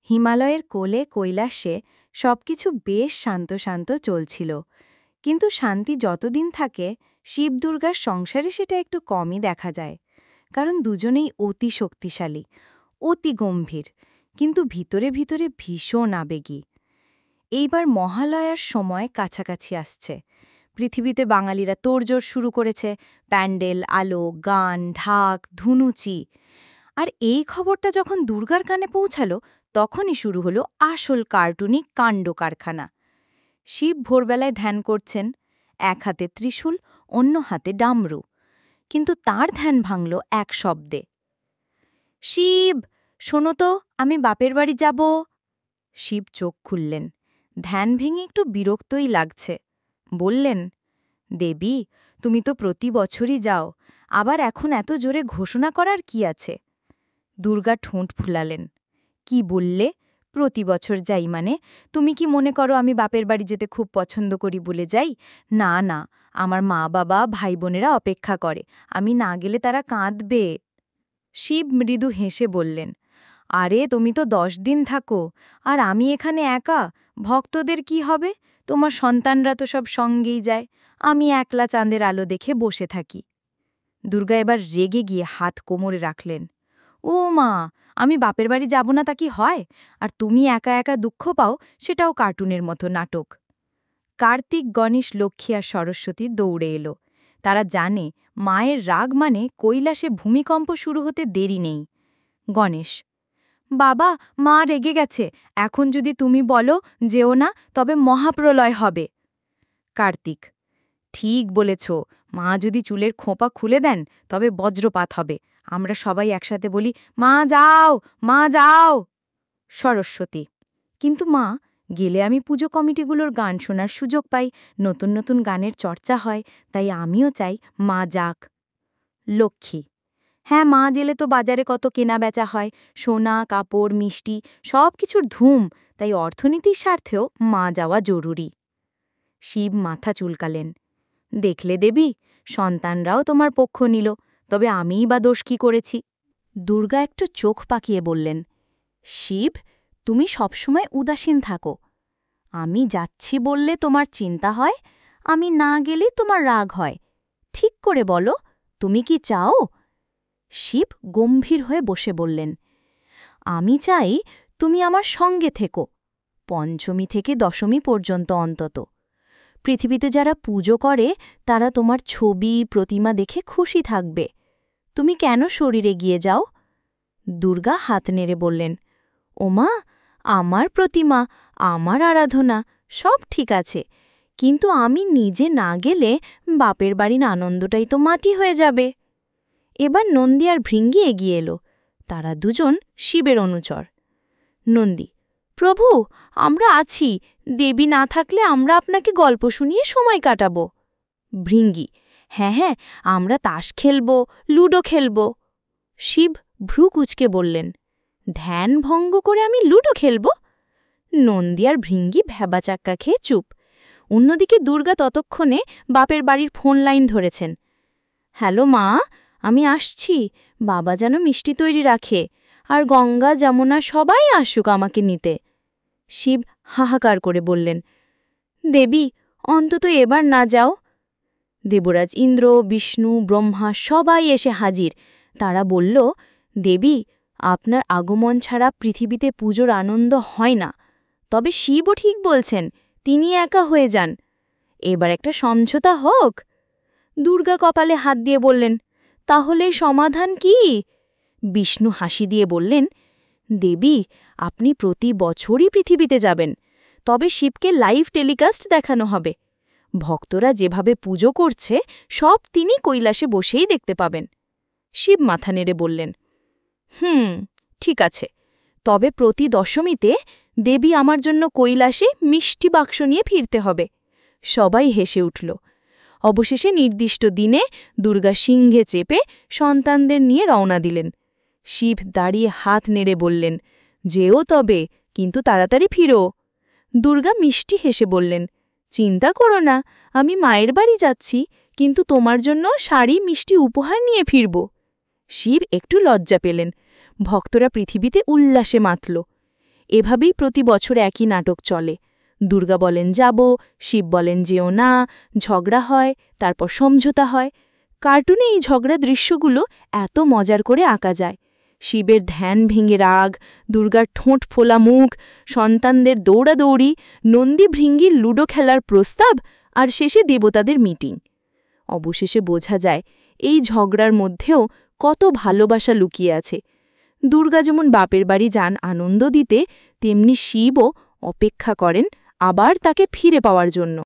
হিমালয়ের কোলে কৈলাসে সবকিছু বেশ শান্ত শান্ত চলছিল, কিন্তু শান্তি যতদিন থাকে শিব দুর্গার সংসারে সেটা একটু কমই দেখা যায়। কারণ দুজনেই অতি শক্তিশালী, অতি গম্ভীর, কিন্তু ভিতরে ভিতরে ভীষণ আবেগী। এইবার মহালয়ার সময় কাছাকাছি আসছে। পৃথিবীতে বাঙালিরা তোড়জোড় শুরু করেছে, প্যান্ডেল, আলো, গান, ঢাক, ধুনুচি। আর এই খবরটা যখন দুর্গার কানে পৌঁছালো, তখনই শুরু হলো আসল কার্টুনি কাণ্ড কারখানা। শিব ভোরবেলায় ধ্যান করছেন, এক হাতে ত্রিশূল, অন্য হাতে ডামরু। কিন্তু তার ধ্যান ভাঙল এক শব্দে। শিব, শোনো তো, আমি বাপের বাড়ি যাব। শিব চোখ খুললেন। ধ্যান ভেঙে একটু বিরক্তই লাগছে। বললেন, দেবী, তুমি তো প্রতি বছরই যাও, আবার এখন এত জোরে ঘোষণা করার কি আছে? দুর্গা ঠোঁট ফুলালেন। কি বললে? প্রতি বছর যাই মানে? তুমি কি মনে করো আমি বাপের বাড়ি যেতে খুব পছন্দ করি বলে যাই? না না, আমার মা বাবা ভাই বোনেরা অপেক্ষা করে, আমি না গেলে তারা কাঁদবে। শিব মৃদু হেসে বললেন, আরে তুমি তো 10 দিন থাকো, আর আমি এখানে একা, ভক্তদের কি হবে? তোমার সন্তানরা তো সব সঙ্গেই যায়, আমি একলা চাঁদের আলো দেখে বসে থাকি। দুর্গা এবার রেগে গিয়ে হাত কোমরে রাখলেন। ও মা, আমি বাপের বাড়ি যাব না তা কি হয়? আর তুমি একা একা দুঃখ পাও, সেটাও কার্টুনের মতো নাটক। কার্তিক, গণেশ, লক্ষ্মী আর সরস্বতী দৌড়ে এলো। তারা জানে মায়ের রাগ মানে কৈলাসে ভূমিকম্প শুরু হতে দেরি নেই। গণেশ, বাবা, মা রেগে গেছে, এখন যদি তুমি বলো যেও না, তবে মহাপ্রলয় হবে। কার্তিক, ঠিক বলেছ, মা যদি চুলের খোঁপা খুলে দেন তবে বজ্রপাত হবে। আমরা সবাই একসাথে বলি, মা যাও, মা যাও। সরস্বতী, কিন্তু মা, গেলে আমি পুজো কমিটিগুলোর গান শোনার সুযোগ পাই, নতুন নতুন গানের চর্চা হয়, তাই আমিও চাই মা যাক। লক্ষ্মী, হ্যাঁ, মা গেলে তো বাজারে কত কেনা বেচা হয়, সোনা, কাপড়, মিষ্টি, সব কিছুর ধুম, তাই অর্থনীতির স্বার্থেও মা যাওয়া জরুরি। শিব মাথা চুলকালেন। দেখলে দেবী, সন্তানরাও তোমার পক্ষ নিল, তবে আমিই বা দোষ কি করেছি? দুর্গা একটু চোখ পাকিয়ে বললেন, শিব, তুমি সবসময় উদাসীন থাকো। আমি যাচ্ছি বললে তোমার চিন্তা হয়, আমি না গেলে তোমার রাগ হয়। ঠিক করে বলো, তুমি কি চাও? শিব গম্ভীর হয়ে বসে বললেন, আমি চাই তুমি আমার সঙ্গে থেকো, পঞ্চমী থেকে দশমী পর্যন্ত অন্তত। পৃথিবীতে যারা পুজো করে তারা তোমার ছবি, প্রতিমা দেখে খুশি থাকবে। তুমি কেন শরীরে গিয়ে যাও? দুর্গা হাত নেড়ে বললেন, ওমা, আমার প্রতিমা, আমার আরাধনা, সব ঠিক আছে, কিন্তু আমি নিজে না গেলে বাপের বাড়ির আনন্দটাই তো মাটি হয়ে যাবে। এবার নন্দী আর ভৃঙ্গি এগিয়ে এলো। তারা দুজন শিবের অনুচর। নন্দী, প্রভু, আমরা আছি, দেবী না থাকলে আমরা আপনাকে গল্প শুনিয়ে সময় কাটাব। ভৃঙ্গি, হ্যাঁ হ্যাঁ, আমরা তাস খেলব, লুডো খেলব। শিব ভ্রু কুঁচকে বললেন, ধ্যান ভঙ্গ করে আমি লুডো খেলব? নন্দী আর ভৃঙ্গি ভ্যাবাচাক্কা খেয়ে চুপ। অন্যদিকে দুর্গা ততক্ষণে বাপের বাড়ির ফোন লাইন ধরেছেন। হ্যালো মা, আমি আসছি, বাবা যেন মিষ্টি তৈরি রাখে, আর গঙ্গা, যমুনা সবাই আসুক আমাকে নিতে। শিব হাহাকার করে বললেন, দেবী, অন্তত এবার না যাও। দেবরাজ ইন্দ্র, বিষ্ণু, ব্রহ্মা সবাই এসে হাজির। তারা বলল, দেবী, আপনার আগমন ছাড়া পৃথিবীতে পুজোর আনন্দ হয় না। তবে শিবও ঠিক বলছেন, তিনি একা হয়ে যান। এবার একটা সমঝোতা হোক। দুর্গা কপালে হাত দিয়ে বললেন, তাহলে সমাধান কি? বিষ্ণু হাসি দিয়ে বললেন, দেবী, আপনি প্রতি বছরই পৃথিবীতে যাবেন, তবে শিবকে লাইভ টেলিকাস্ট দেখানো হবে। ভক্তরা যেভাবে পুজো করছে সব তিনি কৈলাসে বসেই দেখতে পাবেন। শিব মাথা নেড়ে বললেন, ঠিক আছে, তবে প্রতি দশমীতে দেবী আমার জন্য কৈলাসে মিষ্টি বাক্স নিয়ে ফিরতে হবে। সবাই হেসে উঠল। অবশেষে নির্দিষ্ট দিনে দুর্গা সিংহে চেপে সন্তানদের নিয়ে রওনা দিলেন। শিব দাঁড়িয়ে হাত নেড়ে বললেন, যেও তবে, কিন্তু তাড়াতাড়ি ফিরো। দুর্গা মিষ্টি হেসে বললেন, চিন্তা করো না, আমি মায়ের বাড়ি যাচ্ছি, কিন্তু তোমার জন্য শাড়ি, মিষ্টি উপহার নিয়ে ফিরব। শিব একটু লজ্জা পেলেন। ভক্তরা পৃথিবীতে উল্লাসে মাতল। এভাবেই প্রতি বছর একই নাটক চলে। দুর্গা বলেন যাব, শিব বলেন যেও না, ঝগড়া হয়, তারপর সমঝোতা হয়। কার্টুনে এই ঝগড়া দৃশ্যগুলো এত মজার করে আঁকা যায়। শিবের ধ্যান ভেঙে রাগ, দুর্গার ঠোঁট ফোলা মুখ, সন্তানদের দৌড়াদৌড়ি, নন্দী ভৃঙ্গির লুডো খেলার প্রস্তাব, আর শেষে দেবতাদের মিটিং। অবশেষে বোঝা যায় এই ঝগড়ার মধ্যেও কত ভালোবাসা লুকিয়ে আছে। দুর্গা যেমন বাপের বাড়ি যান আনন্দ দিতে, তেমনি শিবও অপেক্ষা করেন আবার তাকে ফিরে পাওয়ার জন্য।